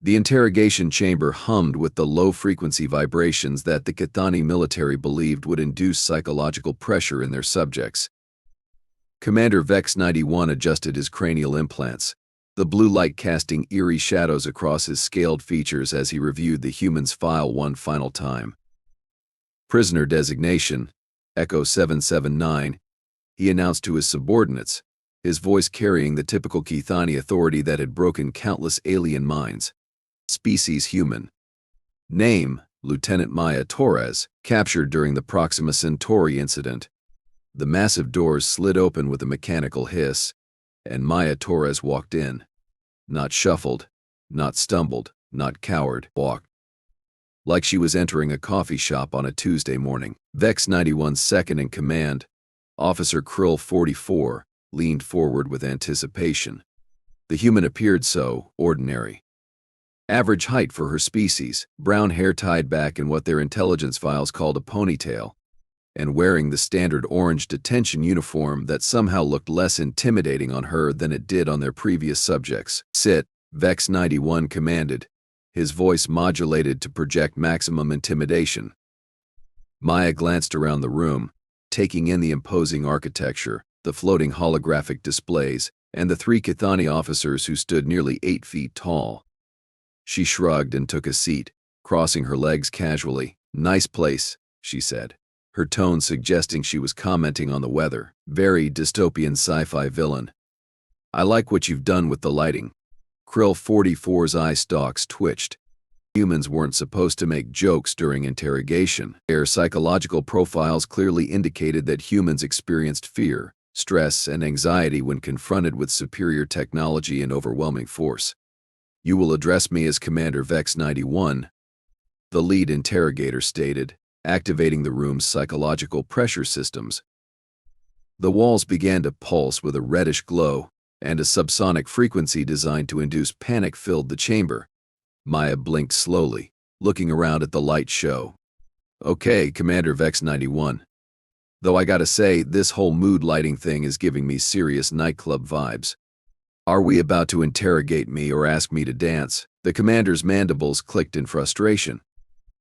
The interrogation chamber hummed with the low-frequency vibrations that the Kithani military believed would induce psychological pressure in their subjects. Commander Vex 91 adjusted his cranial implants, the blue light casting eerie shadows across his scaled features as he reviewed the human's file one final time. Prisoner designation, Echo 779, he announced to his subordinates, his voice carrying the typical Kithani authority that had broken countless alien minds. Species human. Name, Lieutenant Maya Torres, captured during the Proxima Centauri incident. The massive doors slid open with a mechanical hiss, and Maya Torres walked in. Not shuffled, not stumbled, not cowered, walked. Like she was entering a coffee shop on a Tuesday morning. Vex 91's second in command, Officer Krill 44, leaned forward with anticipation. The human appeared so ordinary. Average height for her species, brown hair tied back in what their intelligence files called a ponytail, and wearing the standard orange detention uniform that somehow looked less intimidating on her than it did on their previous subjects. Sit, Vex 91 commanded, his voice modulated to project maximum intimidation. Maya glanced around the room, taking in the imposing architecture, the floating holographic displays, and the three Kithani officers who stood nearly 8 feet tall. She shrugged and took a seat, crossing her legs casually. "Nice place," she said, her tone suggesting she was commenting on the weather. "Very dystopian sci-fi villain. I like what you've done with the lighting." Krill 44's eye stalks twitched. Humans weren't supposed to make jokes during interrogation. Their psychological profiles clearly indicated that humans experienced fear, stress, and anxiety when confronted with superior technology and overwhelming force. "You will address me as Commander Vex 91, the lead interrogator stated, activating the room's psychological pressure systems. The walls began to pulse with a reddish glow, and a subsonic frequency designed to induce panic filled the chamber. Maya blinked slowly, looking around at the light show. "Okay, Commander Vex 91. Though I gotta say, this whole mood lighting thing is giving me serious nightclub vibes. Are we about to interrogate me or ask me to dance?" The commander's mandibles clicked in frustration.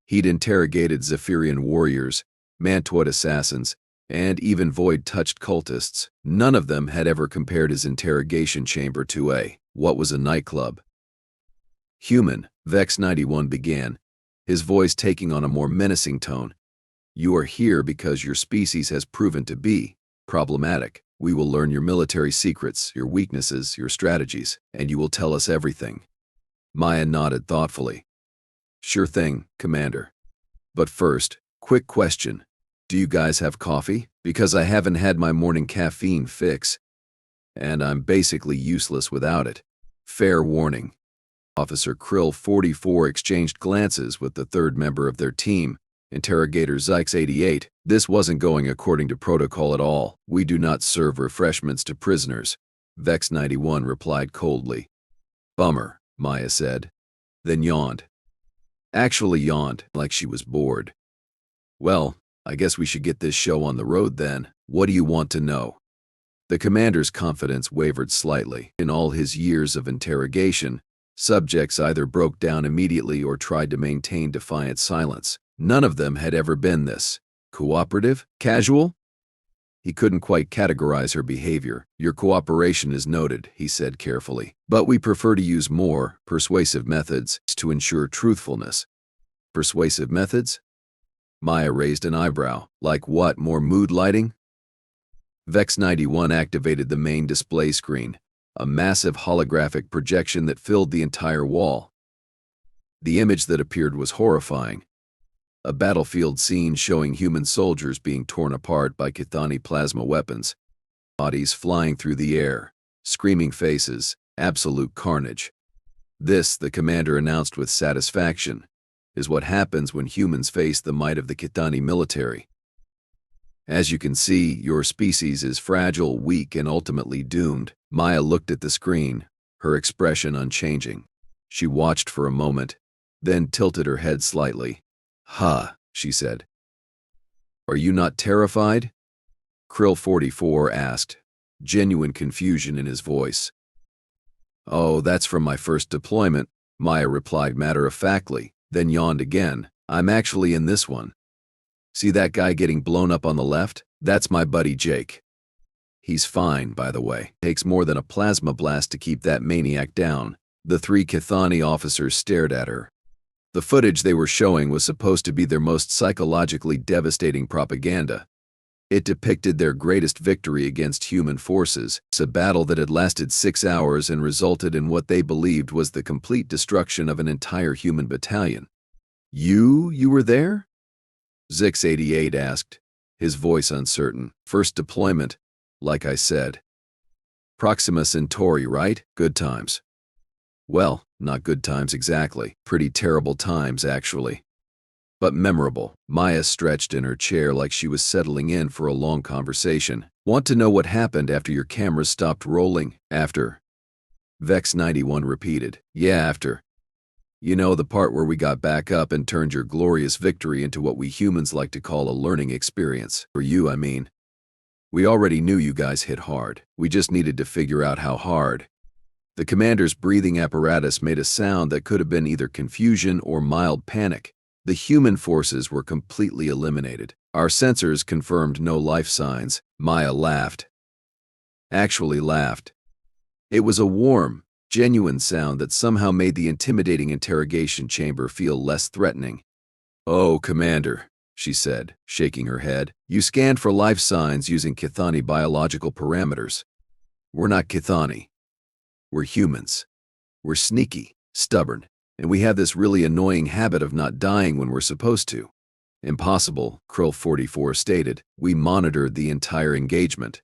He'd interrogated Zephyrian warriors, Mantoid assassins, and even void-touched cultists. None of them had ever compared his interrogation chamber to what was a nightclub. "Human," Vex 91 began, his voice taking on a more menacing tone. "You are here because your species has proven to be problematic. We will learn your military secrets, your weaknesses, your strategies, and you will tell us everything." Maya nodded thoughtfully. "Sure thing, Commander. But first, quick question. Do you guys have coffee? Because I haven't had my morning caffeine fix, and I'm basically useless without it. Fair warning." Officer Krill 44 exchanged glances with the third member of their team, Interrogator Zyx 88. "This wasn't going according to protocol at all. We do not serve refreshments to prisoners," Vex 91 replied coldly. "Bummer," Maya said, then yawned. Actually yawned, like she was bored. "Well, I guess we should get this show on the road then. What do you want to know?" The commander's confidence wavered slightly. In all his years of interrogation, subjects either broke down immediately or tried to maintain defiant silence. None of them had ever been this cooperative, casual. He couldn't quite categorize her behavior. "Your cooperation is noted," he said carefully, "but we prefer to use more persuasive methods to ensure truthfulness." "Persuasive methods?" Maya raised an eyebrow. "Like what, more mood lighting?" Vex 91 activated the main display screen, a massive holographic projection that filled the entire wall. The image that appeared was horrifying. A battlefield scene showing human soldiers being torn apart by Kithani plasma weapons, bodies flying through the air, screaming faces, absolute carnage. "This," the commander announced with satisfaction, "is what happens when humans face the might of the Kithani military. As you can see, your species is fragile, weak, and ultimately doomed." Maya looked at the screen, her expression unchanging. She watched for a moment, then tilted her head slightly. "Ha," she said. "Are you not terrified?" Krill 44 asked, genuine confusion in his voice. "Oh, that's from my first deployment. Maya replied matter-of-factly, then yawned again. I'm actually in this one. See that guy getting blown up on the left? That's my buddy Jake. He's fine, by the way. Takes more than a plasma blast to keep that maniac down. The three Kithani officers stared at her. The footage they were showing was supposed to be their most psychologically devastating propaganda. It depicted their greatest victory against human forces, a battle that had lasted 6 hours and resulted in what they believed was the complete destruction of an entire human battalion. You were there? Zix-88 asked, his voice uncertain. First deployment, like I said. Proxima Centauri, right? Good times. Well, not good times exactly. Pretty terrible times, actually. But memorable. Maya stretched in her chair like she was settling in for a long conversation. Want to know what happened after your cameras stopped rolling? After? Vex-91 repeated. Yeah, after. You know, the part where we got back up and turned your glorious victory into what we humans like to call a learning experience. For you, I mean. We already knew you guys hit hard. We just needed to figure out how hard. The commander's breathing apparatus made a sound that could have been either confusion or mild panic. The human forces were completely eliminated. Our sensors confirmed no life signs. Maya laughed. Actually laughed. It was a warm, genuine sound that somehow made the intimidating interrogation chamber feel less threatening. Oh, Commander, she said, shaking her head. You scanned for life signs using Kithani biological parameters. We're not Kithani. We're humans. We're sneaky, stubborn, and we have this really annoying habit of not dying when we're supposed to. Impossible, Krill-44 stated. We monitored the entire engagement.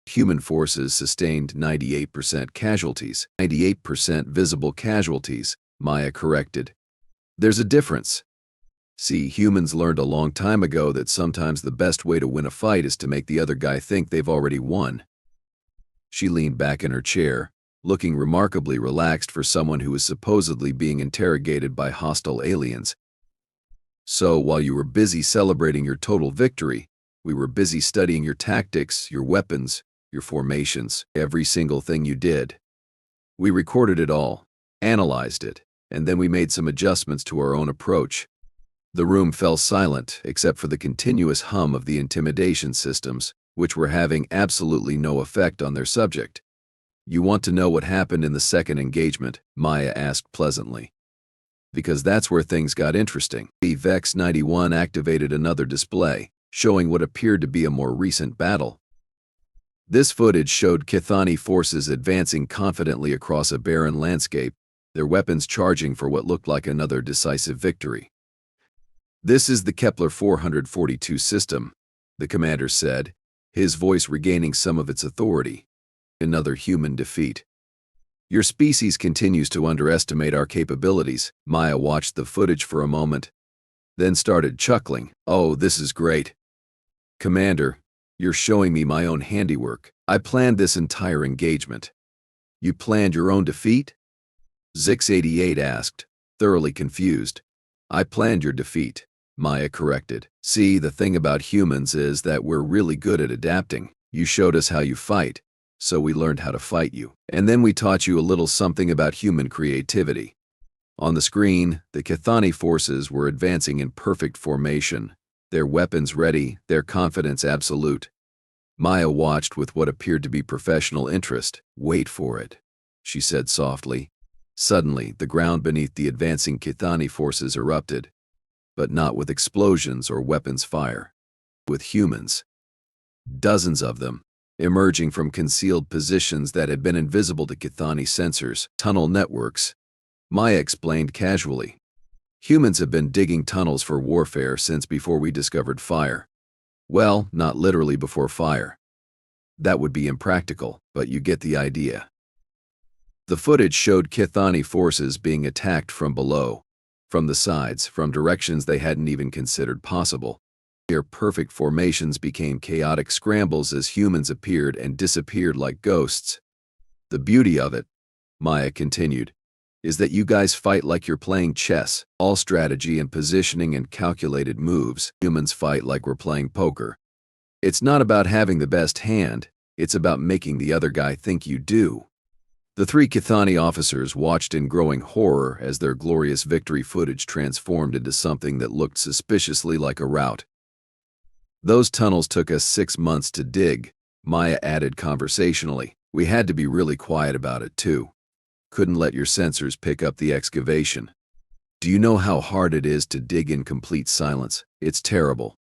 Human forces sustained 98% casualties. 98% visible casualties, Maya corrected. There's a difference. See, humans learned a long time ago that sometimes the best way to win a fight is to make the other guy think they've already won. She leaned back in her chair, looking remarkably relaxed for someone who was supposedly being interrogated by hostile aliens. So, while you were busy celebrating your total victory, we were busy studying your tactics, your weapons, your formations, every single thing you did. We recorded it all, analyzed it, and then we made some adjustments to our own approach. The room fell silent except for the continuous hum of the intimidation systems, which were having absolutely no effect on their subject. You want to know what happened in the second engagement? Maya asked pleasantly. Because that's where things got interesting. The Vex-91 activated another display, showing what appeared to be a more recent battle. This footage showed Kithani forces advancing confidently across a barren landscape, their weapons charging for what looked like another decisive victory. This is the Kepler-442 system, the commander said, his voice regaining some of its authority. Another human defeat. Your species continues to underestimate our capabilities. Maya watched the footage for a moment, then started chuckling. Oh, this is great. Commander, you're showing me my own handiwork. I planned this entire engagement. You planned your own defeat? Zix-88 asked, thoroughly confused. I planned your defeat, Maya corrected. See, the thing about humans is that we're really good at adapting. You showed us how you fight, so we learned how to fight you. And then we taught you a little something about human creativity. On the screen, the Kithani forces were advancing in perfect formation, their weapons ready, their confidence absolute. Maya watched with what appeared to be professional interest. Wait for it, she said softly. Suddenly, the ground beneath the advancing Kithani forces erupted, but not with explosions or weapons fire. With humans. Dozens of them, emerging from concealed positions that had been invisible to Kithani sensors, tunnel networks. Maya explained casually. Humans have been digging tunnels for warfare since before we discovered fire. Well, not literally before fire. That would be impractical, but you get the idea. The footage showed Kithani forces being attacked from below, from the sides, from directions they hadn't even considered possible. Their perfect formations became chaotic scrambles as humans appeared and disappeared like ghosts. The beauty of it, Maya continued, is that you guys fight like you're playing chess, all strategy and positioning and calculated moves. Humans fight like we're playing poker. It's not about having the best hand, it's about making the other guy think you do. The three Kithani officers watched in growing horror as their glorious victory footage transformed into something that looked suspiciously like a rout. "Those tunnels took us 6 months to dig," Maya added conversationally. "We had to be really quiet about it, too. Couldn't let your sensors pick up the excavation. Do you know how hard it is to dig in complete silence? It's terrible.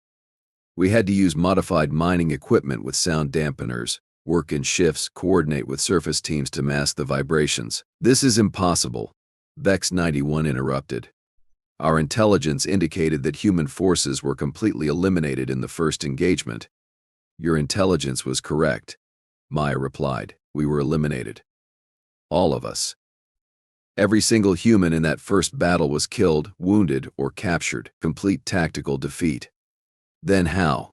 We had to use modified mining equipment with sound dampeners, work in shifts, coordinate with surface teams to mask the vibrations." "This is impossible," Vex 91 interrupted. "Our intelligence indicated that human forces were completely eliminated in the first engagement." "Your intelligence was correct," Maya replied. "We were eliminated. All of us. Every single human in that first battle was killed, wounded, or captured. Complete tactical defeat." "Then how?"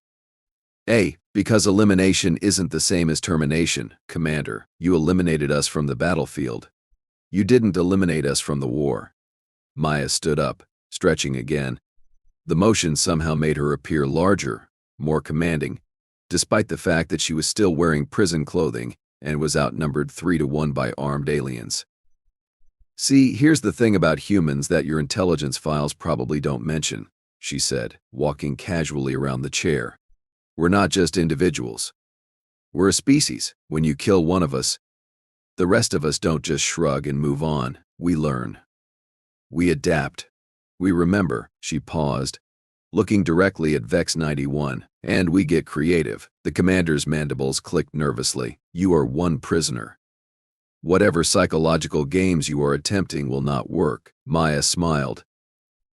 Because elimination isn't the same as termination, Commander. You eliminated us from the battlefield. You didn't eliminate us from the war." Maya stood up, stretching again. The motion somehow made her appear larger, more commanding, despite the fact that she was still wearing prison clothing and was outnumbered 3-1 by armed aliens. "See, here's the thing about humans that your intelligence files probably don't mention," she said, walking casually around the chair. "We're not just individuals. We're a species. When you kill one of us, the rest of us don't just shrug and move on. We learn. We adapt. We remember." She paused, looking directly at Vex 91. "And we get creative." The commander's mandibles clicked nervously. "You are one prisoner. Whatever psychological games you are attempting will not work." Maya smiled.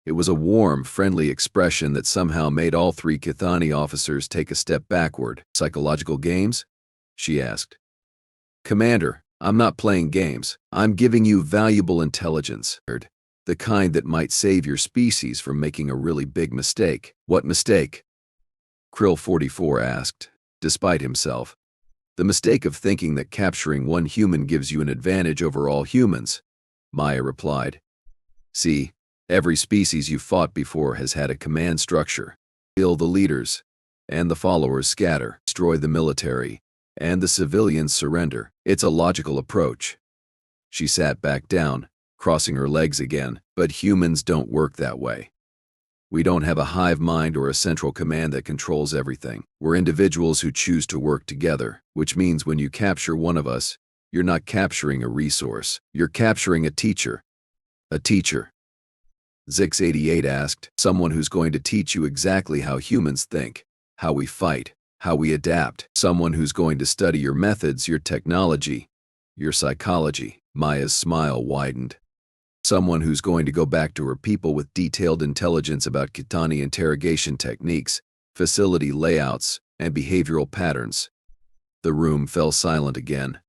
It was a warm, friendly expression that somehow made all three Kithani officers take a step backward. "Psychological games?" she asked. "Commander, I'm not playing games. I'm giving you valuable intelligence. The kind that might save your species from making a really big mistake." "What mistake?" Krill 44 asked, despite himself. "The mistake of thinking that capturing one human gives you an advantage over all humans," Maya replied. "See, every species you fought before has had a command structure. Kill the leaders, and the followers scatter. Destroy the military, and the civilians surrender. It's a logical approach." She sat back down, crossing her legs again. "But humans don't work that way. We don't have a hive mind or a central command that controls everything. We're individuals who choose to work together, which means when you capture one of us, you're not capturing a resource. You're capturing a teacher." "A teacher?" Zix 88 asked. "Someone who's going to teach you exactly how humans think, how we fight, how we adapt. Someone who's going to study your methods, your technology, your psychology." Maya's smile widened. "Someone who's going to go back to her people with detailed intelligence about Kithani interrogation techniques, facility layouts, and behavioral patterns." The room fell silent again.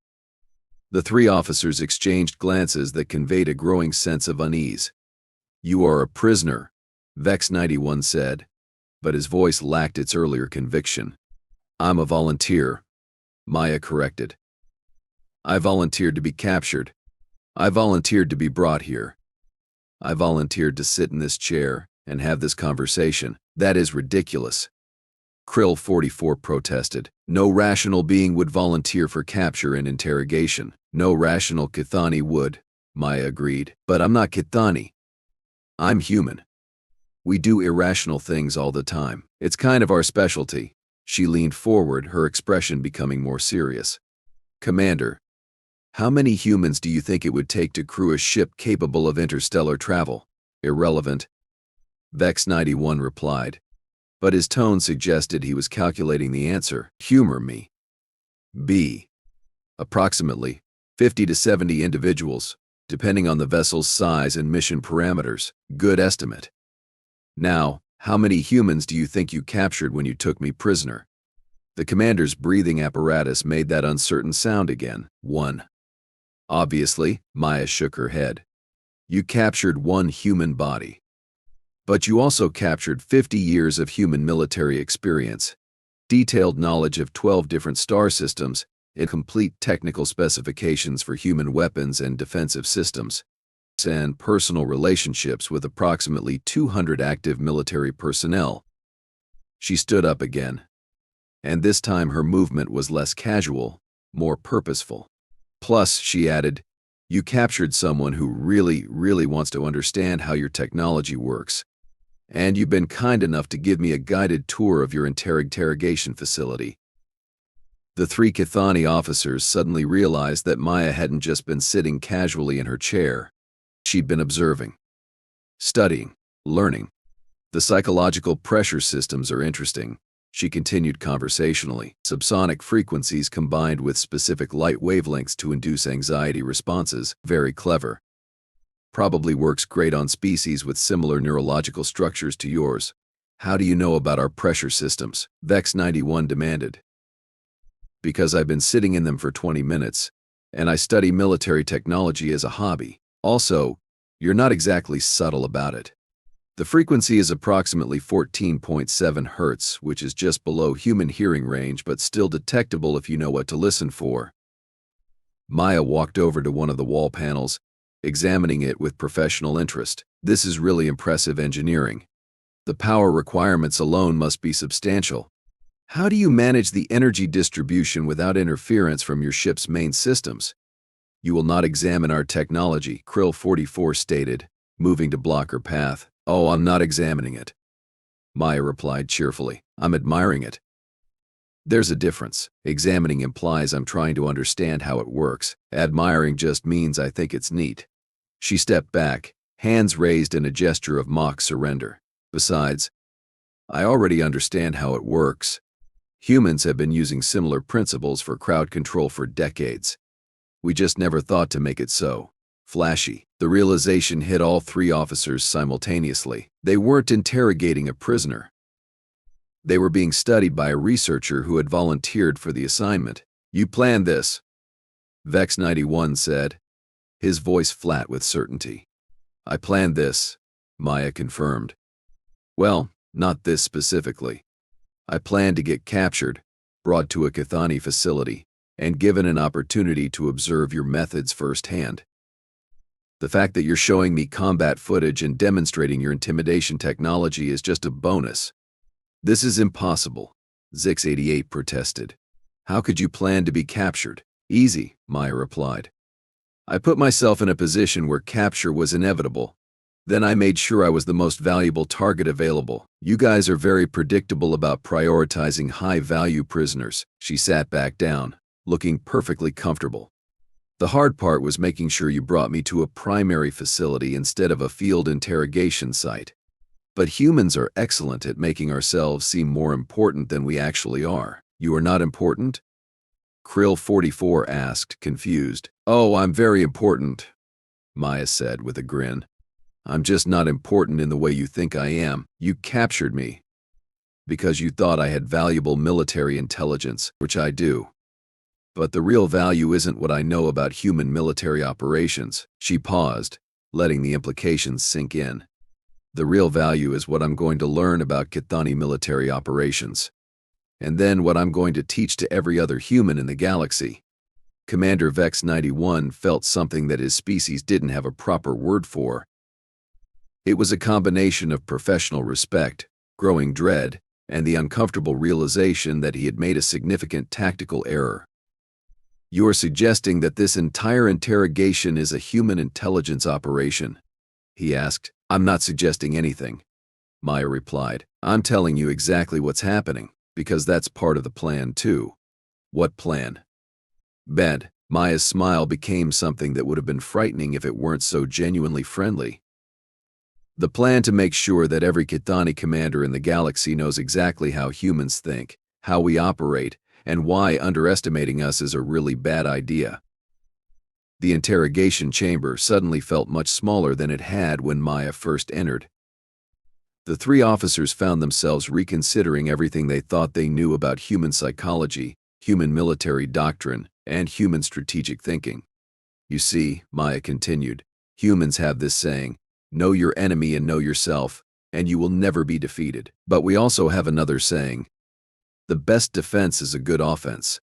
The three officers exchanged glances that conveyed a growing sense of unease. "You are a prisoner," Vex 91 said, but his voice lacked its earlier conviction. "I'm a volunteer," Maya corrected. "I volunteered to be captured. I volunteered to be brought here. I volunteered to sit in this chair and have this conversation." "That is ridiculous," Krill 44 protested. "No rational being would volunteer for capture and interrogation." "No rational Kithani would," Maya agreed. "But I'm not Kithani. I'm human. We do irrational things all the time. It's kind of our specialty." She leaned forward, her expression becoming more serious. "Commander, how many humans do you think it would take to crew a ship capable of interstellar travel?" "Irrelevant," Vex 91 replied, but his tone suggested he was calculating the answer. "Humor me. B. Approximately 50 to 70 individuals, depending on the vessel's size and mission parameters. Good estimate. Now, how many humans do you think you captured when you took me prisoner?" The commander's breathing apparatus made that uncertain sound again. "1. Obviously," Maya shook her head. "You captured one human body. But you also captured 50 years of human military experience, detailed knowledge of 12 different star systems, and complete technical specifications for human weapons and defensive systems, and personal relationships with approximately 200 active military personnel." She stood up again, and this time her movement was less casual, more purposeful. Plus, she added, you captured someone who really wants to understand how your technology works. And you've been kind enough to give me a guided tour of your interrogation facility. The three Kithani officers suddenly realized that Maya hadn't just been sitting casually in her chair. She'd been observing, studying, learning. The psychological pressure systems are interesting, she continued conversationally. Subsonic frequencies combined with specific light wavelengths to induce anxiety responses, very clever. Probably works great on species with similar neurological structures to yours. How do you know about our pressure systems? Vex 91 demanded. Because I've been sitting in them for 20 minutes, and I study military technology as a hobby. Also, you're not exactly subtle about it. The frequency is approximately 14.7 Hz, which is just below human hearing range but still detectable if you know what to listen for. Maya walked over to one of the wall panels, examining it with professional interest. This is really impressive engineering. The power requirements alone must be substantial. How do you manage the energy distribution without interference from your ship's main systems? You will not examine our technology, Krill 44 stated, moving to block her path. Oh, I'm not examining it, Maya replied cheerfully. I'm admiring it. There's a difference. Examining implies I'm trying to understand how it works. Admiring just means I think it's neat. She stepped back, hands raised in a gesture of mock surrender. Besides, I already understand how it works. Humans have been using similar principles for crowd control for decades. We just never thought to make it so flashy. The realization hit all three officers simultaneously. They weren't interrogating a prisoner. They were being studied by a researcher who had volunteered for the assignment. You planned this, Vex 91 said, his voice flat with certainty. I planned this, Maya confirmed. Well, not this specifically. I planned to get captured, brought to a Kithani facility, and given an opportunity to observe your methods firsthand. The fact that you're showing me combat footage and demonstrating your intimidation technology is just a bonus. This is impossible, Zix 88 protested. How could you plan to be captured? Easy, Maya replied. I put myself in a position where capture was inevitable. Then I made sure I was the most valuable target available. You guys are very predictable about prioritizing high-value prisoners. She sat back down, looking perfectly comfortable. The hard part was making sure you brought me to a primary facility instead of a field interrogation site. But humans are excellent at making ourselves seem more important than we actually are. You are not important? Krill 44 asked, confused. Oh, I'm very important, Maya said with a grin. I'm just not important in the way you think I am. You captured me because you thought I had valuable military intelligence, which I do. But the real value isn't what I know about human military operations. She paused, letting the implications sink in. The real value is what I'm going to learn about Kithani military operations. And then what I'm going to teach to every other human in the galaxy. Commander Vex 91 felt something that his species didn't have a proper word for. It was a combination of professional respect, growing dread, and the uncomfortable realization that he had made a significant tactical error. You are suggesting that this entire interrogation is a human intelligence operation? He asked. I'm not suggesting anything, Maya replied. I'm telling you exactly what's happening, because that's part of the plan too. What plan? Bed. Maya's smile became something that would have been frightening if it weren't so genuinely friendly. The plan to make sure that every Kithani commander in the galaxy knows exactly how humans think, how we operate, and why underestimating us is a really bad idea. The interrogation chamber suddenly felt much smaller than it had when Maya first entered. The three officers found themselves reconsidering everything they thought they knew about human psychology, human military doctrine, and human strategic thinking. You see, Maya continued, humans have this saying, know your enemy and know yourself, and you will never be defeated. But we also have another saying, the best defense is a good offense.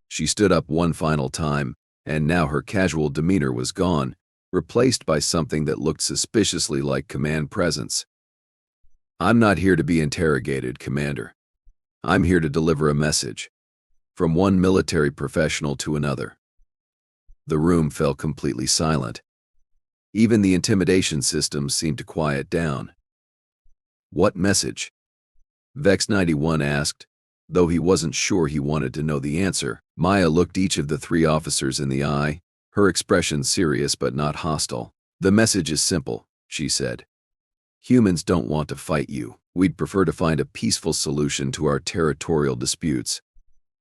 She stood up one final time, and now her casual demeanor was gone, replaced by something that looked suspiciously like command presence. I'm not here to be interrogated, Commander. I'm here to deliver a message. From one military professional to another. The room fell completely silent. Even the intimidation system seemed to quiet down. What message? Vex 91 asked, though he wasn't sure he wanted to know the answer. Maya looked each of the three officers in the eye, her expression serious but not hostile. The message is simple, she said. Humans don't want to fight you. We'd prefer to find a peaceful solution to our territorial disputes.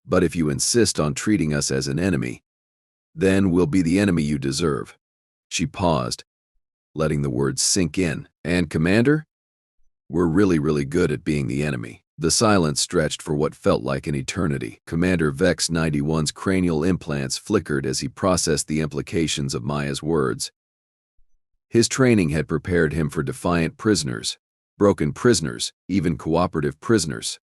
But if you insist on treating us as an enemy, then we'll be the enemy you deserve. She paused, letting the words sink in. And Commander? We're really good at being the enemy. The silence stretched for what felt like an eternity. Commander Vex 91's cranial implants flickered as he processed the implications of Maya's words. His training had prepared him for defiant prisoners, broken prisoners, even cooperative prisoners.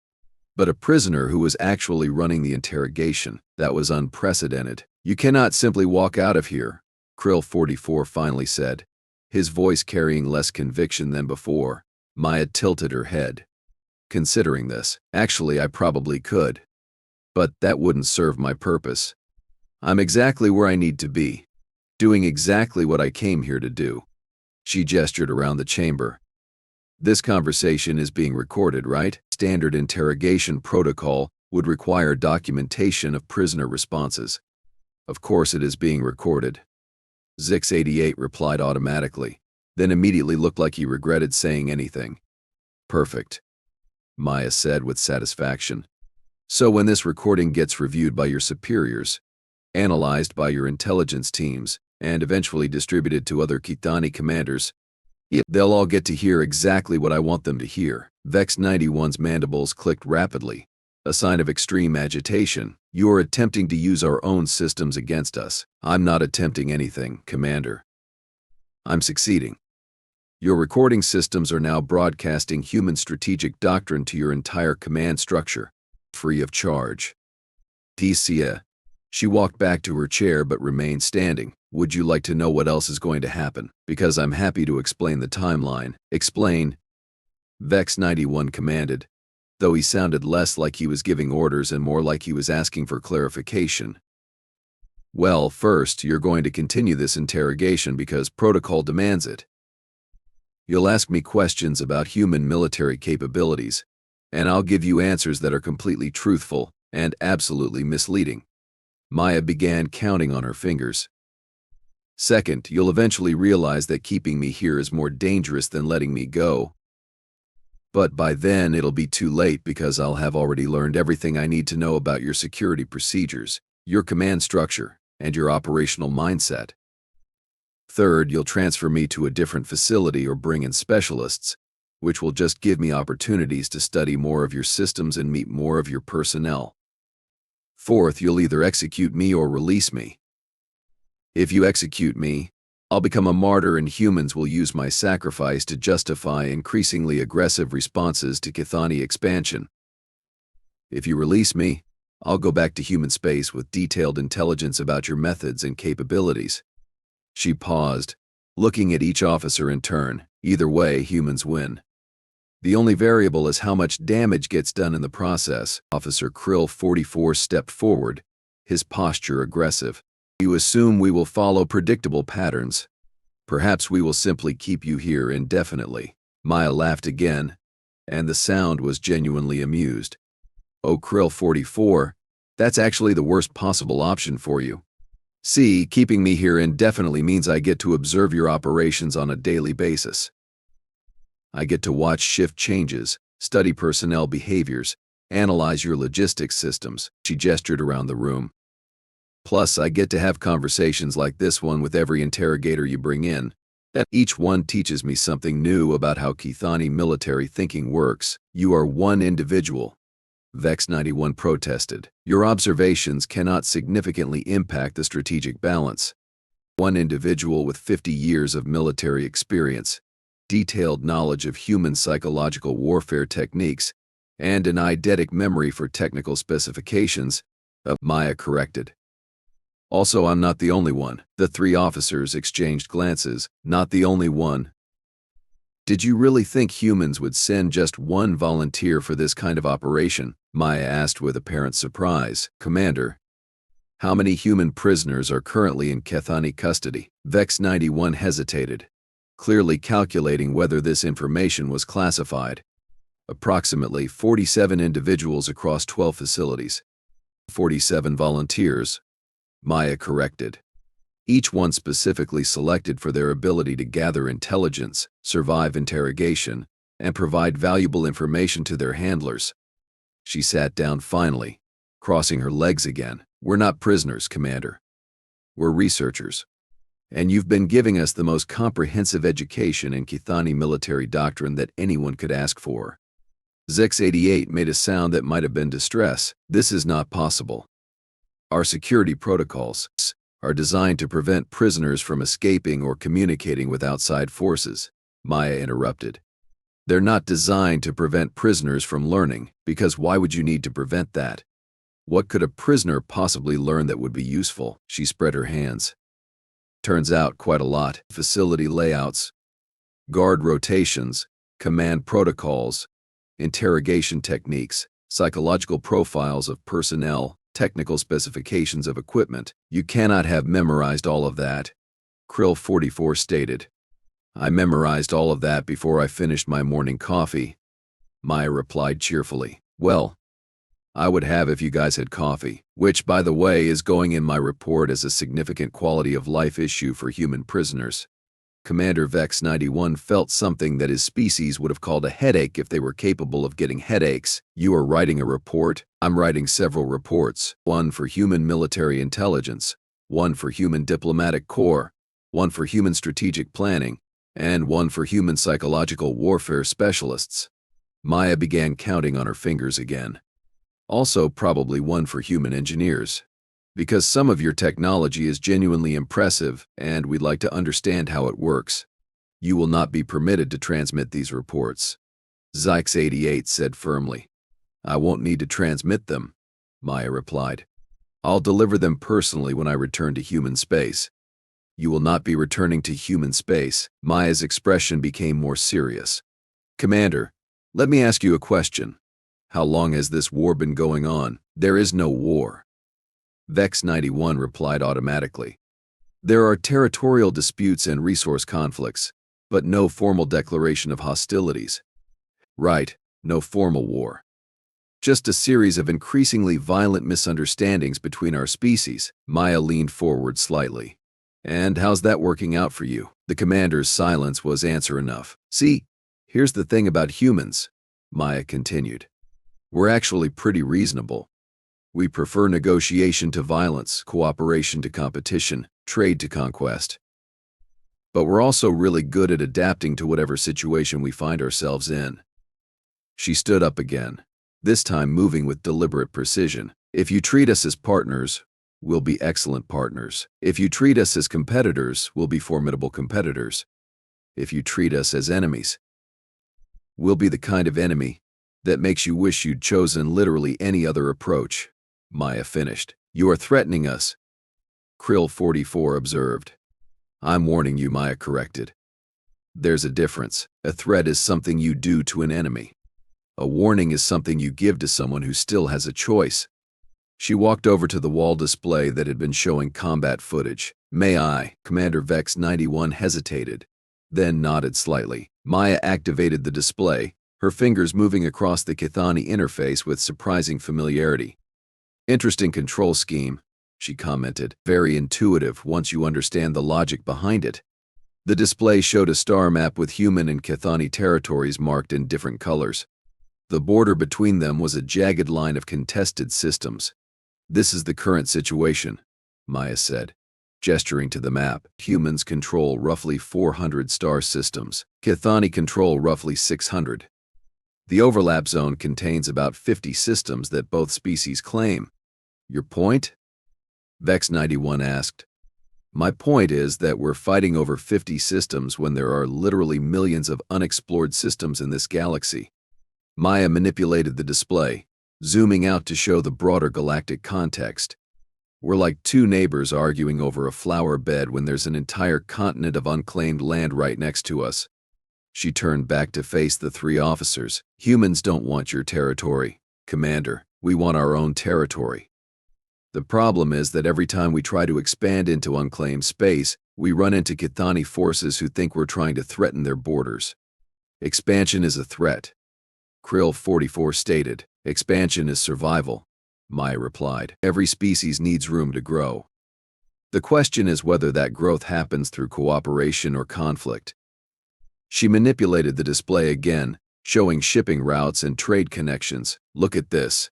But a prisoner who was actually running the interrogation, that was unprecedented. You cannot simply walk out of here, Krill 44 finally said, his voice carrying less conviction than before. Maya tilted her head. Considering this, actually I probably could. But that wouldn't serve my purpose. I'm exactly where I need to be, doing exactly what I came here to do. She gestured around the chamber. This conversation is being recorded, right? Standard interrogation protocol would require documentation of prisoner responses. Of course it is being recorded. Zix 88 replied automatically, then immediately looked like he regretted saying anything. Perfect, Maya said with satisfaction. So when this recording gets reviewed by your superiors, analyzed by your intelligence teams, and eventually distributed to other Kitani commanders, they'll all get to hear exactly what I want them to hear. Vex 91's mandibles clicked rapidly, a sign of extreme agitation. You are attempting to use our own systems against us. I'm not attempting anything, Commander. I'm succeeding. Your recording systems are now broadcasting human strategic doctrine to your entire command structure, free of charge. Ticia. She walked back to her chair but remained standing. Would you like to know what else is going to happen? Because I'm happy to explain the timeline. Explain, Vex 91 commanded, though he sounded less like he was giving orders and more like he was asking for clarification. Well, first, you're going to continue this interrogation because protocol demands it. You'll ask me questions about human military capabilities, and I'll give you answers that are completely truthful and absolutely misleading. Maya began counting on her fingers. Second, you'll eventually realize that keeping me here is more dangerous than letting me go. But by then it'll be too late because I'll have already learned everything I need to know about your security procedures, your command structure, and your operational mindset. Third, you'll transfer me to a different facility or bring in specialists, which will just give me opportunities to study more of your systems and meet more of your personnel. Fourth, you'll either execute me or release me. If you execute me, I'll become a martyr and humans will use my sacrifice to justify increasingly aggressive responses to Kithani expansion. If you release me, I'll go back to human space with detailed intelligence about your methods and capabilities. She paused, looking at each officer in turn. Either way, humans win. The only variable is how much damage gets done in the process. Officer Krill 44 stepped forward, his posture aggressive. You assume we will follow predictable patterns. Perhaps we will simply keep you here indefinitely. Maya laughed again, and the sound was genuinely amused. Oh, Krill 44, that's actually the worst possible option for you. See, keeping me here indefinitely means I get to observe your operations on a daily basis. I get to watch shift changes, study personnel behaviors, analyze your logistics systems. She gestured around the room. Plus, I get to have conversations like this one with every interrogator you bring in. And each one teaches me something new about how Kithani military thinking works. You are one individual, Vex 91 protested. Your observations cannot significantly impact the strategic balance. One individual with 50 years of military experience, detailed knowledge of human psychological warfare techniques, and an eidetic memory for technical specifications, Maya corrected. Also, I'm not the only one. The three officers exchanged glances. Not the only one. Did you really think humans would send just one volunteer for this kind of operation? Maya asked with apparent surprise. Commander, How many human prisoners are currently in Kethani custody? Vex 91 hesitated, clearly calculating whether this information was classified. Approximately 47 individuals across 12 facilities. 47 volunteers, Maya corrected. Each one specifically selected for their ability to gather intelligence, survive interrogation, and provide valuable information to their handlers. She sat down finally, crossing her legs again. We're not prisoners, Commander. We're researchers. And you've been giving us the most comprehensive education in Kethani military doctrine that anyone could ask for. Zex-88 made a sound that might have been distress. This is not possible. Our security protocols are designed to prevent prisoners from escaping or communicating with outside forces, Maya interrupted. They're not designed to prevent prisoners from learning, because why would you need to prevent that? What could a prisoner possibly learn that would be useful? She spread her hands. Turns out quite a lot. Facility layouts, guard rotations, command protocols, interrogation techniques, psychological profiles of personnel, technical specifications of equipment. You cannot have memorized all of that, Krill 44 stated. I memorized all of that before I finished my morning coffee, Maya replied cheerfully. Well, I would have if you guys had coffee, which, by the way, is going in my report as a significant quality of life issue for human prisoners. Commander Vex 91 felt something that his species would have called a headache if they were capable of getting headaches. You are writing a report. I'm writing several reports. One for human military intelligence, one for human diplomatic corps, one for human strategic planning, and one for human psychological warfare specialists. Maya began counting on her fingers again. Also probably one for human engineers. Because some of your technology is genuinely impressive and we'd like to understand how it works. You will not be permitted to transmit these reports, Zex-88 said firmly. I won't need to transmit them, Maya replied. I'll deliver them personally when I return to human space. You will not be returning to human space. Maya's expression became more serious. Commander, let me ask you a question. How long has this war been going on? There is no war. Vex 91 replied automatically. There are territorial disputes and resource conflicts, but no formal declaration of hostilities. Right, no formal war. Just a series of increasingly violent misunderstandings between our species. Maya leaned forward slightly. And how's that working out for you? The commander's silence was answer enough. See, here's the thing about humans, Maya continued. We're actually pretty reasonable. We prefer negotiation to violence, cooperation to competition, trade to conquest. But we're also really good at adapting to whatever situation we find ourselves in. She stood up again, this time moving with deliberate precision. If you treat us as partners, we'll be excellent partners. If you treat us as competitors, we'll be formidable competitors. If you treat us as enemies, we'll be the kind of enemy that makes you wish you'd chosen literally any other approach. Maya finished. You are threatening us, Krill 44 observed. I'm warning you, Maya corrected. There's a difference. A threat is something you do to an enemy. A warning is something you give to someone who still has a choice. She walked over to the wall display that had been showing combat footage. May I? Commander Vex 91 hesitated, then nodded slightly. Maya activated the display, her fingers moving across the Kethani interface with surprising familiarity. Interesting control scheme, she commented. Very intuitive once you understand the logic behind it. The display showed a star map with human and Kethani territories marked in different colors. The border between them was a jagged line of contested systems. This is the current situation, Maya said, gesturing to the map. Humans control roughly 400 star systems. Kethani control roughly 600. The overlap zone contains about 50 systems that both species claim. Your point? Vex 91 asked. My point is that we're fighting over 50 systems when there are literally millions of unexplored systems in this galaxy. Maya manipulated the display, zooming out to show the broader galactic context. We're like two neighbors arguing over a flower bed when there's an entire continent of unclaimed land right next to us. She turned back to face the three officers. Humans don't want your territory, Commander. We want our own territory. The problem is that every time we try to expand into unclaimed space, we run into Kithani forces who think we're trying to threaten their borders. Expansion is a threat, Krill 44 stated. Expansion is survival, Maya replied. Every species needs room to grow. The question is whether that growth happens through cooperation or conflict. She manipulated the display again, showing shipping routes and trade connections. Look at this.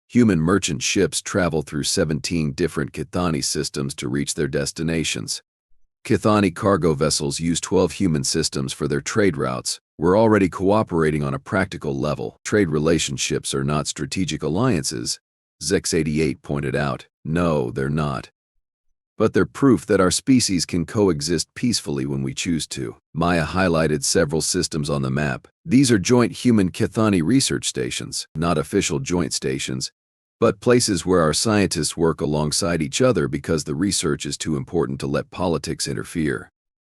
Human merchant ships travel through 17 different Kithani systems to reach their destinations. Kithani cargo vessels use 12 human systems for their trade routes. We're already cooperating on a practical level. Trade relationships are not strategic alliances, Zex88 pointed out. No, they're not. But they're proof that our species can coexist peacefully when we choose to. Maya highlighted several systems on the map. These are joint human Kithani research stations, not official joint stations, but places where our scientists work alongside each other because the research is too important to let politics interfere.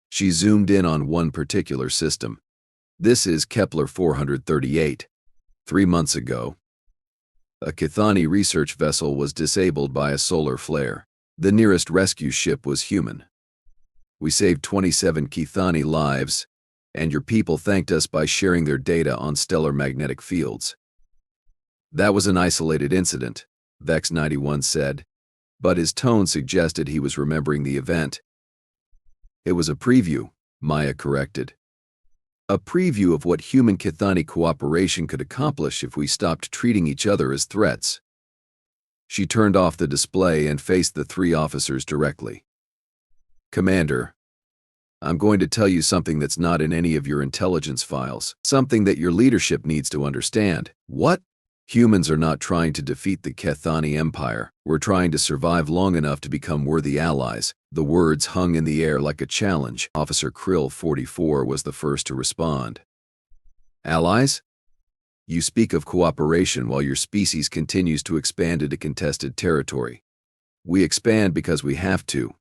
She zoomed in on one particular system. This is Kepler 438. 3 months ago, a Kithani research vessel was disabled by a solar flare. The nearest rescue ship was human. We saved 27 Kithani lives, and your people thanked us by sharing their data on stellar magnetic fields. That was an isolated incident, Vex91 said, but his tone suggested he was remembering the event. It was a preview, Maya corrected. A preview of what human Kithani cooperation could accomplish if we stopped treating each other as threats. She turned off the display and faced the 3 officers directly. Commander, I'm going to tell you something that's not in any of your intelligence files, something that your leadership needs to understand. What? Humans are not trying to defeat the Kithani Empire. We're trying to survive long enough to become worthy allies. The words hung in the air like a challenge. Officer Krill 44 was the first to respond. Allies? You speak of cooperation while your species continues to expand into contested territory. We expand because we have to,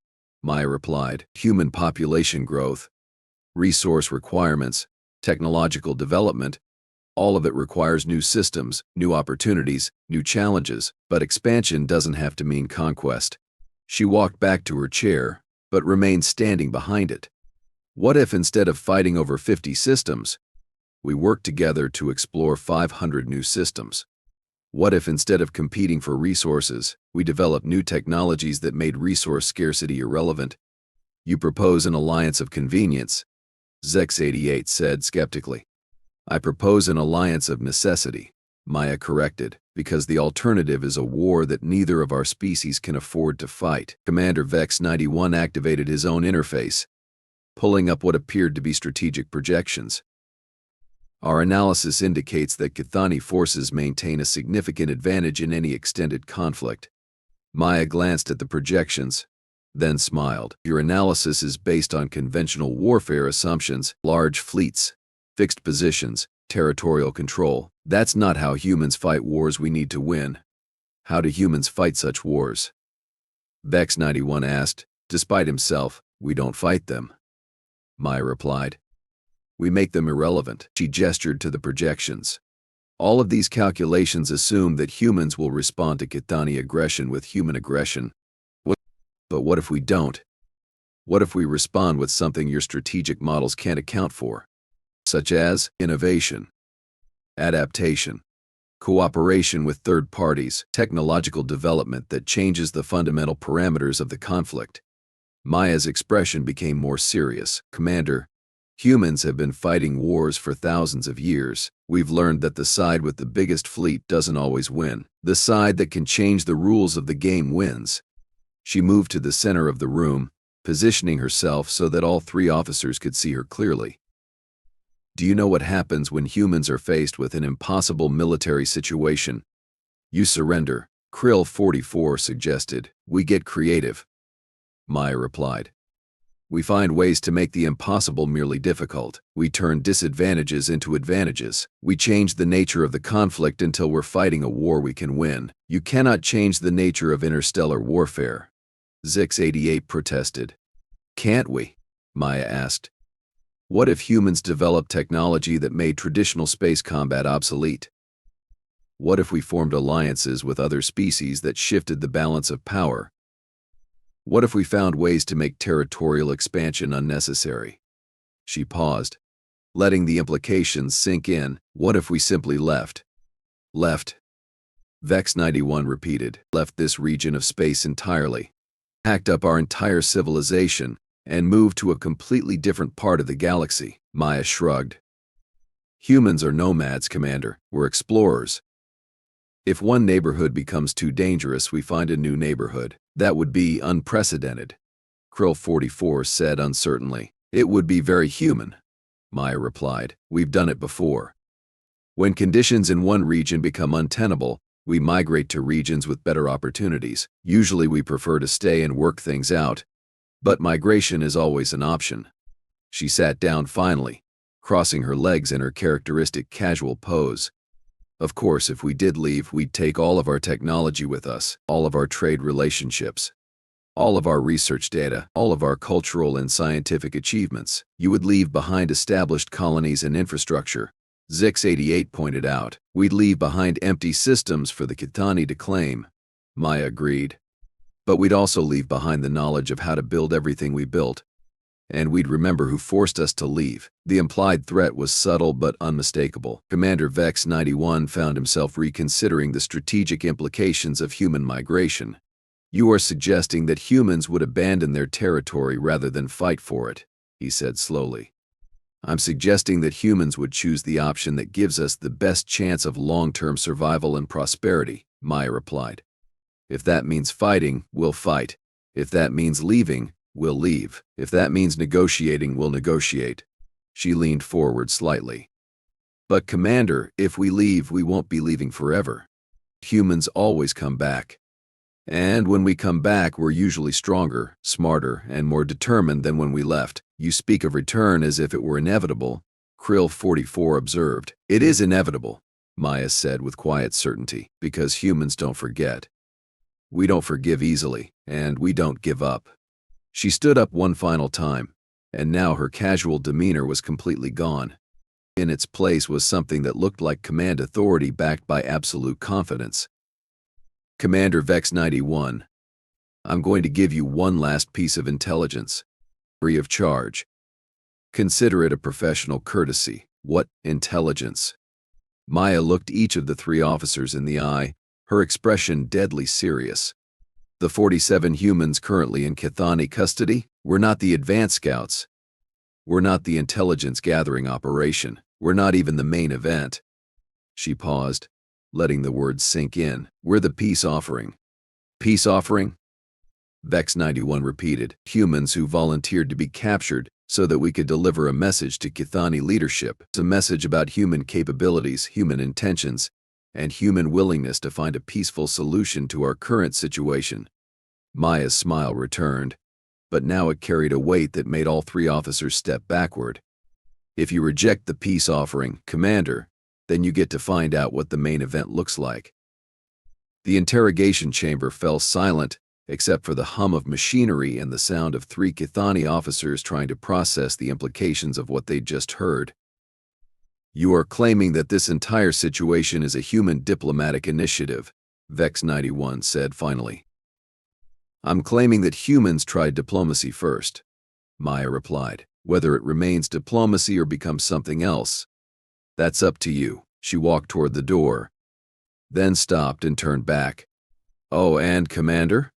Maya replied. Human population growth, resource requirements, technological development, all of it requires new systems, new opportunities, new challenges, but expansion doesn't have to mean conquest. She walked back to her chair, but remained standing behind it. What if instead of fighting over 50 systems, we worked together to explore 500 new systems? What if instead of competing for resources, we developed new technologies that made resource scarcity irrelevant? You propose an alliance of convenience, Zex88 said skeptically. I propose an alliance of necessity, Maya corrected, because the alternative is a war that neither of our species can afford to fight. Commander Vex91 activated his own interface, pulling up what appeared to be strategic projections. Our analysis indicates that Kithani forces maintain a significant advantage in any extended conflict. Maya glanced at the projections, then smiled. Your analysis is based on conventional warfare assumptions, large fleets, fixed positions, territorial control. That's not how humans fight wars we need to win. How do humans fight such wars? Vex91 asked. Despite himself, we don't fight them, Maya replied. We make them irrelevant. She gestured to the projections. All of these calculations assume that humans will respond to Kithani aggression with human aggression. But what if we don't? What if we respond with something your strategic models can't account for? Such as innovation, adaptation, cooperation with third parties, technological development that changes the fundamental parameters of the conflict. Maya's expression became more serious. Commander, humans have been fighting wars for thousands of years. We've learned that the side with the biggest fleet doesn't always win. The side that can change the rules of the game wins. She moved to the center of the room, positioning herself so that all 3 officers could see her clearly. Do you know what happens when humans are faced with an impossible military situation? You surrender, Krill 44 suggested. We get creative, Maya replied. We find ways to make the impossible merely difficult. We turn disadvantages into advantages. We change the nature of the conflict until we're fighting a war we can win. You cannot change the nature of interstellar warfare, Zex88 protested. Can't we? Maya asked. What if humans developed technology that made traditional space combat obsolete? What if we formed alliances with other species that shifted the balance of power? What if we found ways to make territorial expansion unnecessary? She paused, letting the implications sink in. What if we simply left? Left? Vex 91 repeated. Left this region of space entirely. Packed up our entire civilization and moved to a completely different part of the galaxy. Maya shrugged. Humans are nomads, Commander. We're explorers. If one neighborhood becomes too dangerous, we find a new neighborhood. That would be unprecedented, Krill 44 said uncertainly. It would be very human, Maya replied. We've done it before. When conditions in one region become untenable, we migrate to regions with better opportunities. Usually we prefer to stay and work things out, but migration is always an option. She sat down finally, crossing her legs in her characteristic casual pose. Of course, if we did leave, we'd take all of our technology with us, all of our trade relationships, all of our research data, all of our cultural and scientific achievements. You would leave behind established colonies and infrastructure, Zix88 pointed out. We'd leave behind empty systems for the Kitani to claim, Maya agreed. But we'd also leave behind the knowledge of how to build everything we built. And we'd remember who forced us to leave. The implied threat was subtle but unmistakable. Commander Vex 91 found himself reconsidering the strategic implications of human migration. You are suggesting that humans would abandon their territory rather than fight for it, he said slowly. I'm suggesting that humans would choose the option that gives us the best chance of long-term survival and prosperity, Maya replied. If that means fighting, we'll fight. If that means leaving, we'll leave. If that means negotiating, we'll negotiate. She leaned forward slightly. But Commander, if we leave, we won't be leaving forever. Humans always come back. And when we come back, we're usually stronger, smarter, and more determined than when we left. You speak of return as if it were inevitable, Krill 44 observed. It is inevitable, Maya said with quiet certainty, because humans don't forget. We don't forgive easily, and we don't give up. She stood up one final time, and now her casual demeanor was completely gone. In its place was something that looked like command authority backed by absolute confidence. Commander Vex 91, I'm going to give you one last piece of intelligence, free of charge. Consider it a professional courtesy. What intelligence? Maya looked each of the three officers in the eye, her expression deadly serious. The 47 humans currently in Kitani custody were not the advanced scouts. We're not the intelligence gathering operation. We're not even the main event. She paused, letting the words sink in. We're the peace offering. Peace offering? Vex 91 repeated. Humans who volunteered to be captured so that we could deliver a message to Kitani leadership. It's a message about human capabilities, human intentions, and human willingness to find a peaceful solution to our current situation. Maya's smile returned, but now it carried a weight that made all three officers step backward. If you reject the peace offering, Commander, then you get to find out what the main event looks like. The interrogation chamber fell silent, except for the hum of machinery and the sound of three Kitani officers trying to process the implications of what they'd just heard. You are claiming that this entire situation is a human diplomatic initiative, Vex 91 said finally. I'm claiming that humans tried diplomacy first, Maya replied. Whether it remains diplomacy or becomes something else, that's up to you. She walked toward the door, then stopped and turned back. Oh, and Commander?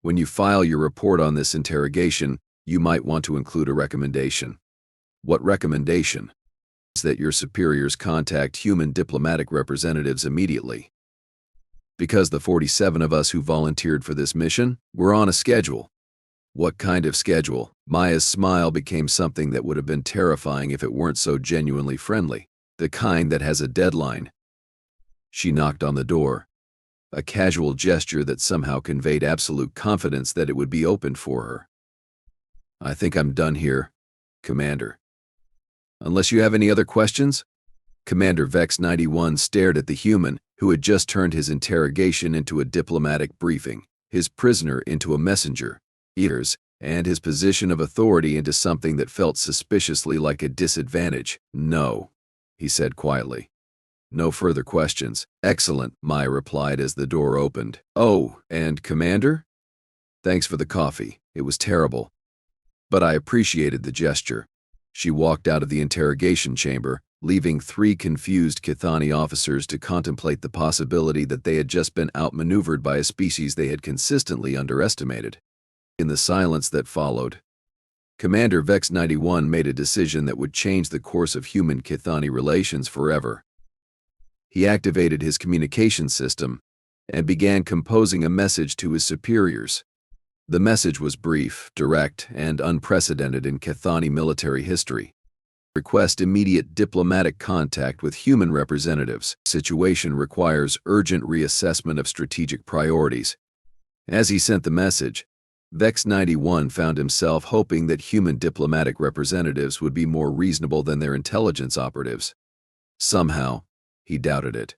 When you file your report on this interrogation, you might want to include a recommendation. What recommendation? That your superiors contact human diplomatic representatives immediately. Because the 47 of us who volunteered for this mission, we're on a schedule. What kind of schedule? Maya's smile became something that would have been terrifying if it weren't so genuinely friendly. The kind that has a deadline. She knocked on the door, a casual gesture that somehow conveyed absolute confidence that it would be opened for her. I think I'm done here, Commander. Unless you have any other questions? Commander Vex 91 stared at the human who had just turned his interrogation into a diplomatic briefing, his prisoner into a messenger, ears, and his position of authority into something that felt suspiciously like a disadvantage. No, he said quietly. No further questions. Excellent, Maya replied as the door opened. Oh, and Commander? Thanks for the coffee. It was terrible. But I appreciated the gesture. She walked out of the interrogation chamber, leaving 3 confused Kithani officers to contemplate the possibility that they had just been outmaneuvered by a species they had consistently underestimated. In the silence that followed, Commander Vex 91 made a decision that would change the course of human-Kithani relations forever. He activated his communication system and began composing a message to his superiors. The message was brief, direct, and unprecedented in Kithani military history. Request immediate diplomatic contact with human representatives. Situation requires urgent reassessment of strategic priorities. As he sent the message, Vex 91 found himself hoping that human diplomatic representatives would be more reasonable than their intelligence operatives. Somehow, he doubted it.